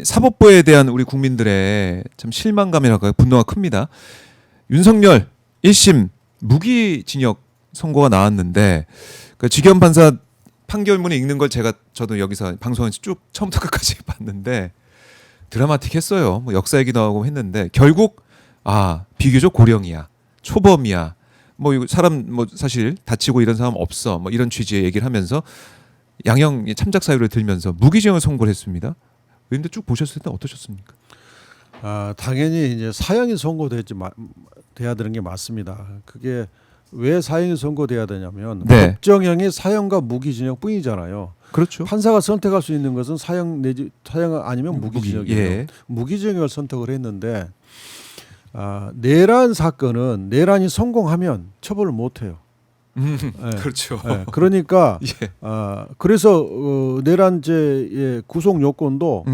사법부에 대한 우리 국민들의 참 실망감이랄까요? 분노가 큽니다. 윤석열 1심 무기징역 선고가 나왔는데 그 지기현 판사 판결문을 읽는 걸 저도 여기서 방송에서 쭉 처음부터 끝까지 봤는데 드라마틱했어요. 뭐 역사 얘기도 하고 했는데 결국 비교적 고령이야, 초범이야. 뭐 이거 사람 뭐 사실 다치고 이런 사람 없어. 뭐 이런 취지의 얘기를 하면서 양형 참작 사유를 들면서 무기징역을 선고를 했습니다. 그런데 쭉 보셨을 때 어떠셨습니까? 당연히 이제 사형이 선고돼야 되는 게 맞습니다. 그게 왜 사형이 선고돼야 되냐면 법정형이 사형과 무기징역뿐이잖아요. 그렇죠. 판사가 선택할 수 있는 것은 사형 내지 사형 아니면 무기징역이에요. 예. 무기징역을 선택을 했는데 내란 사건은 내란이 성공하면 처벌을 못해요. 그렇죠. 그러니까 예. 그래서 내란죄의 구속 요건도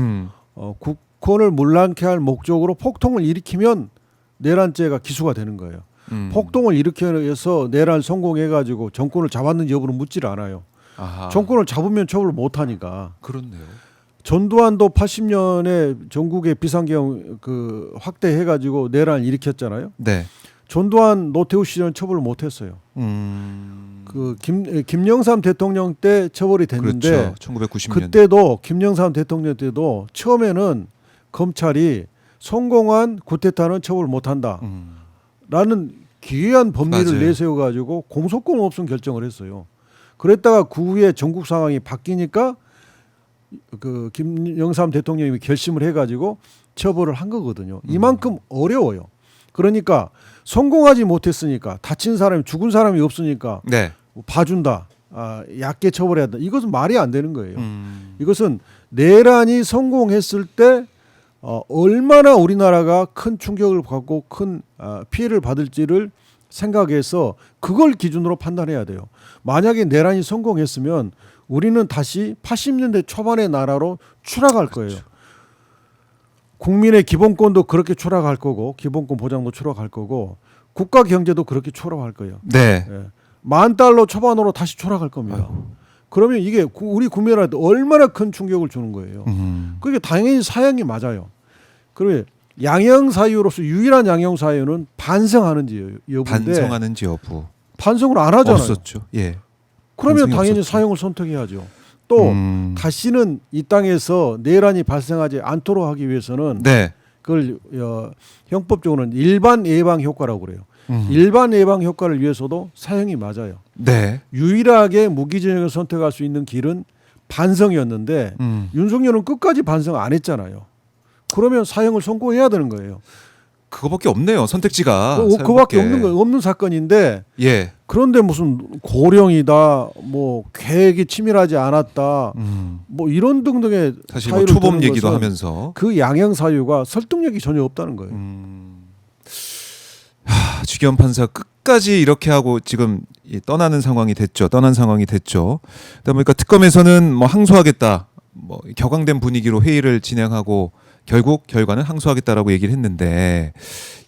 국권을 문란케 할 목적으로 폭동을 일으키면 내란죄가 기소가 되는 거예요. 폭동을 일으켜서 내란 성공해가지고 정권을 잡았는지 여부는 묻질 않아요. 정권을 잡으면 처벌을 못하니까. 그렇네요. 전두환도 80년에 전국의 비상계엄 확대해가지고 내란을 일으켰잖아요. 네. 전두환 노태우 시절은 처벌을 못했어요. 김영삼 대통령 때 처벌이 됐는데 그렇죠. 1990년. 그때도 김영삼 대통령 때도 처음에는 검찰이 성공한 쿠데타는 처벌 못한다. 라는 기이한 법리를 맞아요. 내세워가지고 공소권 없음 결정을 했어요. 그랬다가 그 후에 전국 상황이 바뀌니까 김영삼 대통령이 결심을 해가지고 처벌을 한 거거든요. 이만큼 어려워요. 그러니까 성공하지 못했으니까 다친 사람이 죽은 사람이 없으니까 네. 봐준다. 얕게 처벌해야 한다. 이것은 말이 안 되는 거예요. 이것은 내란이 성공했을 때 얼마나 우리나라가 큰 충격을 받고 큰 피해를 받을지를 생각해서 그걸 기준으로 판단해야 돼요. 만약에 내란이 성공했으면 우리는 다시 80년대 초반의 나라로 추락할 거예요. 그렇죠. 국민의 기본권도 그렇게 추락할 거고 기본권 보장도 추락할 거고 국가 경제도 그렇게 추락할 거예요. 네. $10,000 초반으로 다시 추락할 겁니다. 그러면 이게 우리 국민한테 얼마나 큰 충격을 주는 거예요. 그게 당연히 사형이 맞아요. 그러면 양형 사유로서 유일한 양형 사유는 반성하는지 여부인데 반성하는지 여부. 반성을 안 하잖아요. 없었죠. 예. 그러면 당연히 없었죠. 사형을 선택해야죠. 또 다시는 이 땅에서 내란이 발생하지 않도록 하기 위해서는 네. 그걸 형법적으로는 일반 예방 효과라고 그래요. 일반 예방 효과를 위해서도 사형이 맞아요. 네. 유일하게 무기징역을 선택할 수 있는 길은 반성이었는데 윤석열은 끝까지 반성 안 했잖아요. 그러면 사형을 선고해야 되는 거예요. 그거밖에 없네요. 선택지가. 그거밖에 없는 사건인데 예. 그런데 무슨 고령이다, 뭐 계획이 치밀하지 않았다, 뭐 이런 등등의 사실 뭐 사유를 초범 드는 얘기도 것은 하면서 그 양형 사유가 설득력이 전혀 없다는 거예요. 주기현 판사 끝까지 이렇게 하고 지금 떠난 상황이 됐죠. 그러다 보니까 특검에서는 뭐 항소하겠다, 뭐 격앙된 분위기로 회의를 진행하고 결국 결과는 항소하겠다라고 얘기를 했는데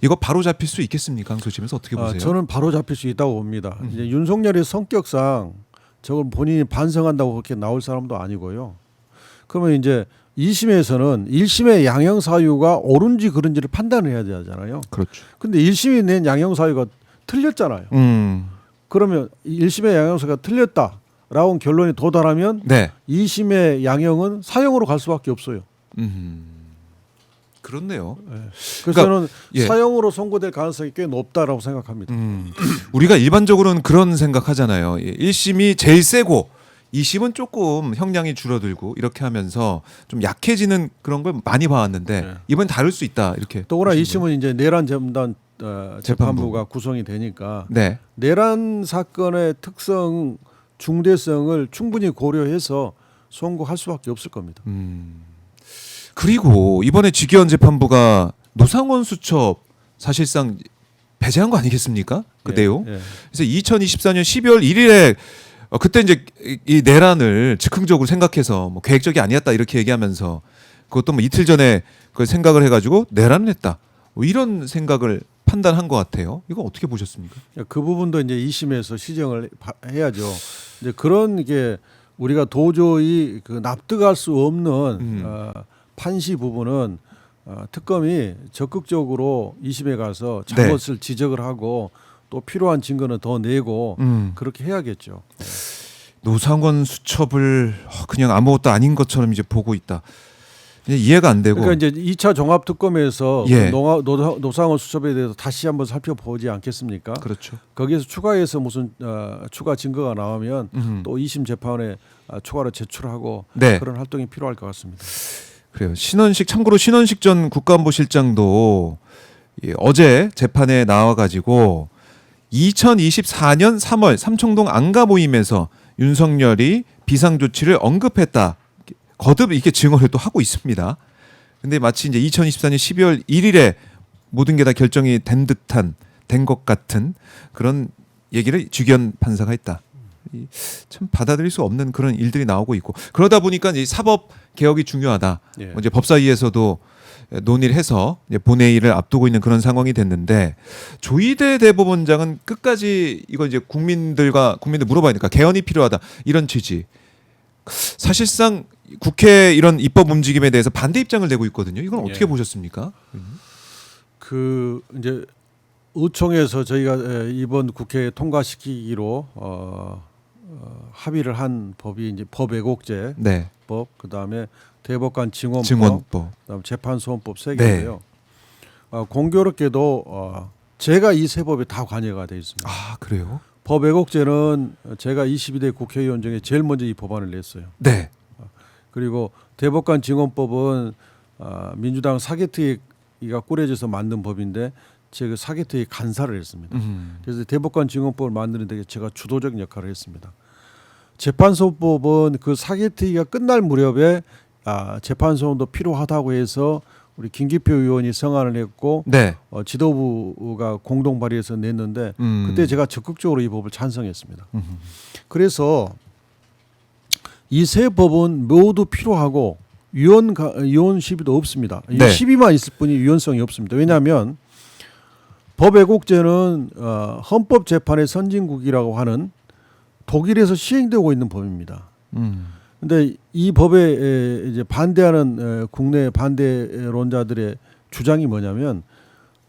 이거 바로 잡힐 수 있겠습니까? 항소심에서 어떻게 보세요? 저는 바로 잡힐 수 있다고 봅니다. 이제 윤석열의 성격상 저걸 본인이 반성한다고 그렇게 나올 사람도 아니고요. 그러면 이제 2심에서는 1심의 양형 사유가 옳은지 그른지를 판단을 해야 되잖아요. 그렇죠. 근데 1심이 낸 양형 사유가 틀렸잖아요. 그러면 1심의 양형 사유가 틀렸다라고 결론이 도달하면 네. 2심의 양형은 사형으로 갈 수밖에 없어요. 그렇네요. 그래서 저는 예. 사형으로 선고될 가능성이 꽤 높다라고 생각합니다. 우리가 일반적으로는 그런 생각하잖아요. 1심이 제일 세고 2심은 조금 형량이 줄어들고 이렇게 하면서 좀 약해지는 그런 걸 많이 봐왔는데 이번엔 다를 수 있다 이렇게. 또구나 2심은 이제 내란 전담 재판부가 구성이 되니까 네. 내란 사건의 특성, 중대성을 충분히 고려해서 선고할 수밖에 없을 겁니다. 그리고 이번에 주기현 재판부가 노상원 수첩 사실상 배제한 거 아니겠습니까? 그 내용. 그래서 2024년 12월 1일에 그때 이제 이 내란을 즉흥적으로 생각해서 뭐 계획적이 아니었다 이렇게 얘기하면서 그것도 뭐 이틀 전에 그 생각을 해가지고 내란을 했다. 뭐 이런 생각을 판단한 것 같아요. 이거 어떻게 보셨습니까? 그 부분도 이제 2심에서 시정을 해야죠. 이제 그런 게 우리가 도저히 납득할 수 없는 판시 부분은 특검이 적극적으로 2심에 가서 잘못을 지적을 하고 또 필요한 증거는 더 내고 그렇게 해야겠죠. 노상원 수첩을 그냥 아무것도 아닌 것처럼 이제 보고 있다. 이제 이해가 안 되고. 그러니까 이제 2차 종합 특검에서 예. 노상원 수첩에 대해서 다시 한번 살펴보지 않겠습니까? 그렇죠. 거기에서 추가해서 무슨 추가 증거가 나오면 또 2심 재판에 추가로 제출하고 네. 그런 활동이 필요할 것 같습니다. 그래요. 신원식 참고로 신원식 전 국가안보실장도 어제 재판에 나와가지고 2024년 3월 삼청동 안가 모임에서 윤석열이 비상조치를 언급했다. 거듭 이렇게 증언을 또 하고 있습니다. 근데 마치 이제 2024년 12월 1일에 모든 게 다 결정이 된 것 같은 그런 얘기를 주기현 판사가 했다. 참 받아들일 수 없는 그런 일들이 나오고 있고 그러다 보니까 이 사법 개혁이 중요하다. 예. 이제 법사위에서도 논의를 해서 이제 본회의를 앞두고 있는 그런 상황이 됐는데 조희대 대법원장은 끝까지 이거 이제 국민들 물어봐야 되니까 개헌이 필요하다 이런 취지. 사실상 국회 이런 입법 움직임에 대해서 반대 입장을 내고 있거든요. 이건 어떻게 예. 보셨습니까? 그 이제 의총에서 저희가 이번 국회에 통과시키기로 합의를 한 법이 이제 법외국제법, 네. 그다음에 대법관 증언법, 증언법. 그다음 재판소원법 세 네. 개인데요. 공교롭게도 제가 이 세 법에 다 관여가 돼 있습니다. 아 그래요? 법외국제는 제가 22대 국회의원 중에 제일 먼저 이 법안을 냈어요. 네. 그리고 대법관 증언법은 민주당 사개특위가 꾸려져서 만든 법인데 제가 사개특위 간사를 했습니다. 그래서 대법관 증언법을 만드는 데 제가 주도적 역할을 했습니다. 재판소법은 그 사개특위가 끝날 무렵에 재판소원도 필요하다고 해서 우리 김기표 의원이 성안을 했고 네. 지도부가 공동 발의해서 냈는데 그때 제가 적극적으로 이 법을 찬성했습니다. 그래서 이 세 법은 모두 필요하고 위헌 시비도 없습니다. 네. 시비만 있을 뿐이 위헌성이 없습니다. 왜냐하면 법외국제는 헌법재판의 선진국이라고 하는 독일에서 시행되고 있는 법입니다. 근데 이 법에 이제 반대하는 국내 반대론자들의 주장이 뭐냐면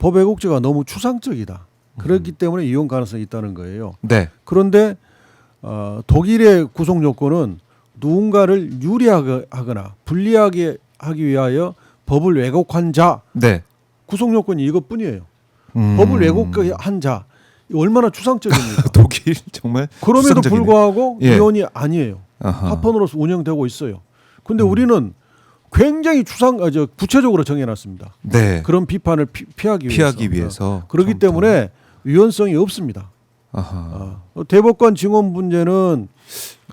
법외국제가 너무 추상적이다. 그렇기 때문에 이용 가능성이 있다는 거예요. 네. 그런데 독일의 구속 요건은 누군가를 유리하거나 불리하게 하기 위하여 법을 왜곡한 자 네. 구속 요건이 이것뿐이에요. 법을 왜곡한 자 얼마나 추상적입니까? 독일 정말 그럼에도 추상적이네. 불구하고 예. 위헌이 아니에요. 아하. 합헌으로서 운영되고 있어요. 근데 우리는 굉장히 구체적으로 정해놨습니다. 네. 그런 비판을 피하기 위해서. 그렇기 처음부터. 때문에 위헌성이 없습니다. 아하. 대법관 증언 문제는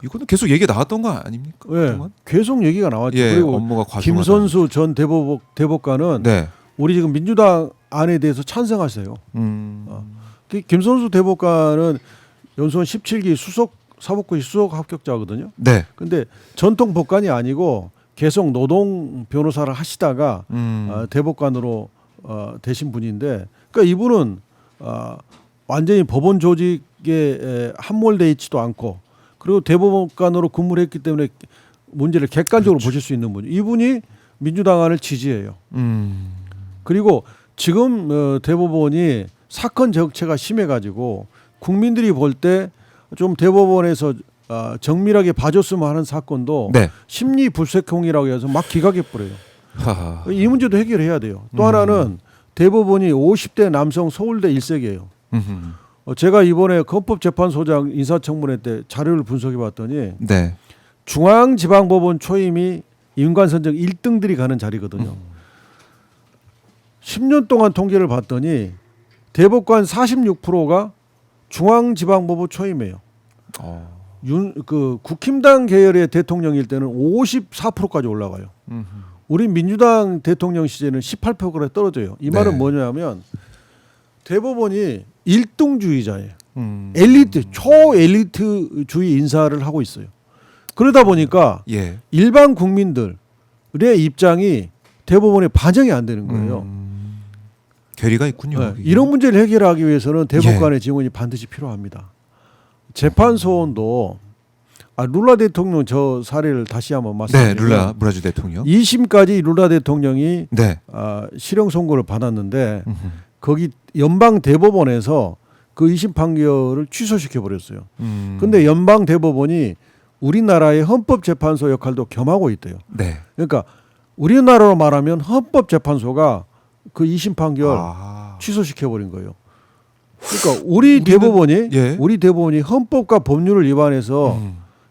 이거는 계속 얘기 나왔던 거 아닙니까? 예, 그동안? 계속 얘기가 나왔죠. 예, 그리고 업무가 과중하다. 김선수 전 대법관은 네. 우리 지금 민주당 안에 대해서 찬성하세요. 김선수 대법관은 연수원 17기 사법고시 수석 합격자거든요. 네. 근데 전통 법관이 아니고 계속 노동 변호사를 하시다가 대법관으로 되신 분인데, 그러니까 이분은 완전히 법원 조직에 함몰돼 있지도 않고, 그리고 대법관으로 근무를 했기 때문에 문제를 객관적으로 그렇죠. 보실 수 있는 분. 이분이 민주당안을 지지해요. 그리고 지금 대법원이 사건 적체가 심해가지고 국민들이 볼 때 좀 대법원에서 정밀하게 봐줬으면 하는 사건도 네. 심리 불색형이라고 해서 막 기각해 버려요. 하하. 이 문제도 해결해야 돼요. 또 하나는 대법원이 50대 남성 서울대 일색이에요. 제가 이번에 헌법재판소장 인사청문회 때 자료를 분석해 봤더니 네. 중앙지방법원 초임이 인관선정 1등들이 가는 자리거든요. 10년 동안 통계를 봤더니 대법관 46%가 중앙지방법원 초임이에요. 국힘당 계열의 대통령일 때는 54%까지 올라가요. 우리 민주당 대통령 시절에는 18%까지 떨어져요. 이 말은 네. 뭐냐면 대법원이 일등주의자예요. 엘리트. 초엘리트주의 인사를 하고 있어요. 그러다 보니까 예. 일반 국민들의 입장이 대법원에 반영이 안 되는 거예요. 괴리가 있군요. 네, 이런 문제를 해결하기 위해서는 대법관의 증언이 반드시 필요합니다. 재판소원도 룰라 대통령 저 사례를 다시 한번 네, 말씀드리면 브라질 대통령. 2심까지 룰라 대통령이 네. 실형 선고를 받았는데 음흠. 거기 연방 대법원에서 그 2심 판결을 취소시켜 버렸어요. 근데 연방 대법원이 우리나라의 헌법재판소 역할도 겸하고 있대요. 네. 그러니까 우리나라로 말하면 헌법재판소가 그 2심 판결 취소시켜 버린 거예요. 그러니까 우리 대법원이 예. 우리 대법원이 헌법과 법률을 위반해서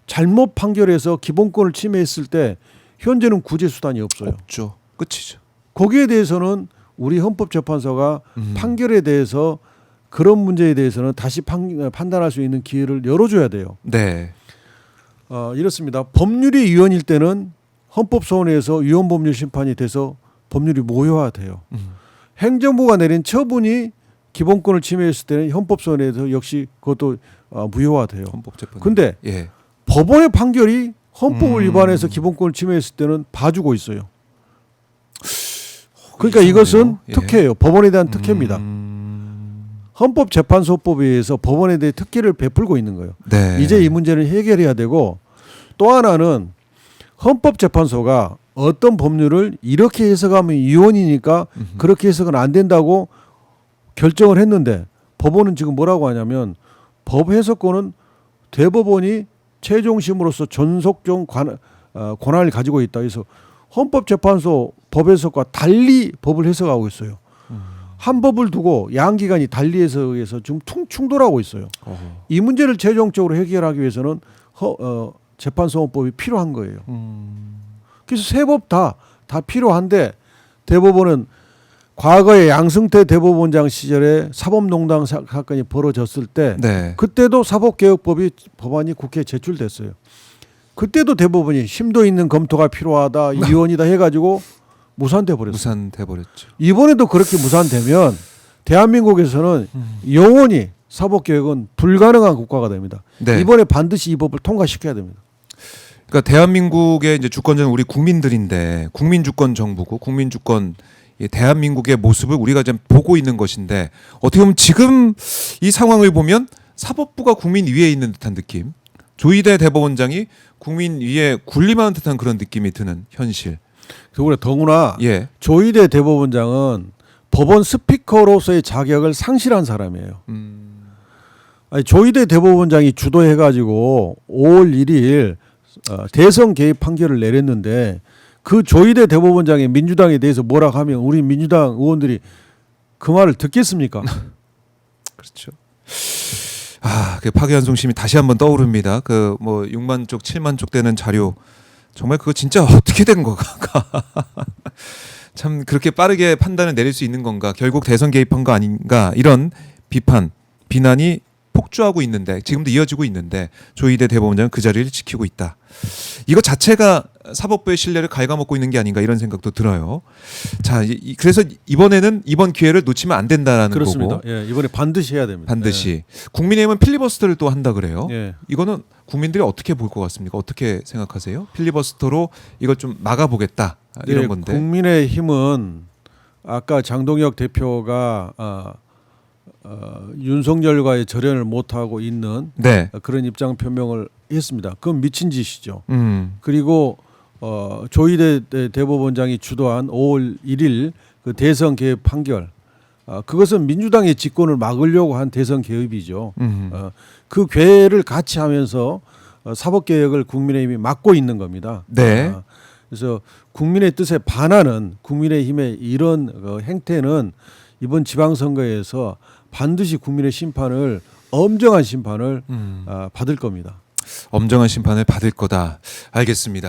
잘못 판결해서 기본권을 침해했을 때 현재는 구제 수단이 없어요. 없죠. 끝이죠. 거기에 대해서는 우리 헌법재판소가 판결에 대해서 그런 문제에 대해서는 다시 판단할 수 있는 기회를 열어줘야 돼요. 네. 이렇습니다. 법률이 위헌일 때는 헌법소원에서 위헌법률 심판이 돼서 법률이 무효화돼요. 행정부가 내린 처분이 기본권을 침해했을 때는 헌법소원에서 역시 그것도 무효화돼요. 헌법재판. 근데 예. 법원의 판결이 헌법을 위반해서 기본권을 침해했을 때는 봐주고 있어요. 그러니까 이것은 예. 특혜예요. 법원에 대한 특혜입니다. 헌법재판소법에 의해서 법원에 대해 특혜를 베풀고 있는 거예요. 네. 이제 이 문제는 해결해야 되고 또 하나는 헌법재판소가 어떤 법률을 이렇게 해석하면 위헌이니까 그렇게 해석은 안 된다고 결정을 했는데 법원은 지금 뭐라고 하냐면 법 해석권은 대법원이 최종심으로서 전속적 권한을 가지고 있다. 그래서 헌법재판소 법 해석과 달리 법을 해석하고 있어요. 한 법을 두고 양기관이 달리 해석해서 지금 충돌하고 있어요. 이 문제를 최종적으로 해결하기 위해서는 재판소원법이 필요한 거예요. 그래서 세 법 다 필요한데 대법원은 과거에 양승태 대법원장 시절에 사법농단 사건이 벌어졌을 때 네. 그때도 사법개혁법이 법안이 국회에 제출됐어요. 그때도 대법원이 심도 있는 검토가 필요하다, 위헌이다 해가지고 무산돼 버렸어요. 무산돼 버렸죠. 이번에도 그렇게 무산되면 대한민국에서는 영원히 사법개혁은 불가능한 국가가 됩니다. 네. 이번에 반드시 이 법을 통과시켜야 됩니다. 그러니까 대한민국의 이제 주권자는 우리 국민들인데 국민주권 정부고 국민주권 대한민국의 모습을 우리가 지금 보고 있는 것인데 어떻게 보면 지금 이 상황을 보면 사법부가 국민 위에 있는 듯한 느낌, 조희대 대법원장이 국민 위에 군림하는 듯한 그런 느낌이 드는 현실. 그리고 더구나 예. 조희대 대법원장은 법원 스피커로서의 자격을 상실한 사람이에요. 아니, 조희대 대법원장이 주도해가지고 5월 1일 대선 개입 판결을 내렸는데 그 조희대 대법원장의 민주당에 대해서 뭐라고 하면 우리 민주당 의원들이 그 말을 듣겠습니까? 그렇죠. 그 파기환송심이 다시 한번 떠오릅니다. 그 뭐 6만 쪽, 7만 쪽 되는 자료 정말 그거 진짜 어떻게 된 건가? 참 그렇게 빠르게 판단을 내릴 수 있는 건가? 결국 대선 개입한 거 아닌가? 이런 비판, 비난이 폭주하고 있는데 지금도 이어지고 있는데 조희대 대법원장은 그 자리를 지키고 있다. 이거 자체가 사법부의 신뢰를 갉아먹고 있는 게 아닌가 이런 생각도 들어요. 자, 그래서 이번에는 이번 기회를 놓치면 안 된다라는 그렇습니다. 거고. 예, 이번에 반드시 해야 됩니다. 반드시. 국민의힘은 필리버스터를 또 한다 그래요. 예. 이거는 국민들이 어떻게 볼 것 같습니까? 어떻게 생각하세요? 필리버스터로 이걸 좀 막아보겠다 이런 예, 건데. 국민의힘은 아까 장동혁 대표가 윤석열과의 절연을 못하고 있는 네. 그런 입장 표명을 했습니다. 그건 미친 짓이죠. 음. 그리고 조희대 대법원장이 주도한 5월 1일 그 대선 개입 판결, 그것은 민주당의 집권을 막으려고 한 대선 개입이죠. 그 괴를 같이 하면서 사법개혁을 국민의힘이 막고 있는 겁니다. 네. 그래서 국민의 뜻에 반하는 국민의힘의 이런 행태는 이번 지방선거에서 반드시 국민의 심판을 엄정한 심판을 받을 겁니다. 엄정한 심판을 받을 거다. 알겠습니다.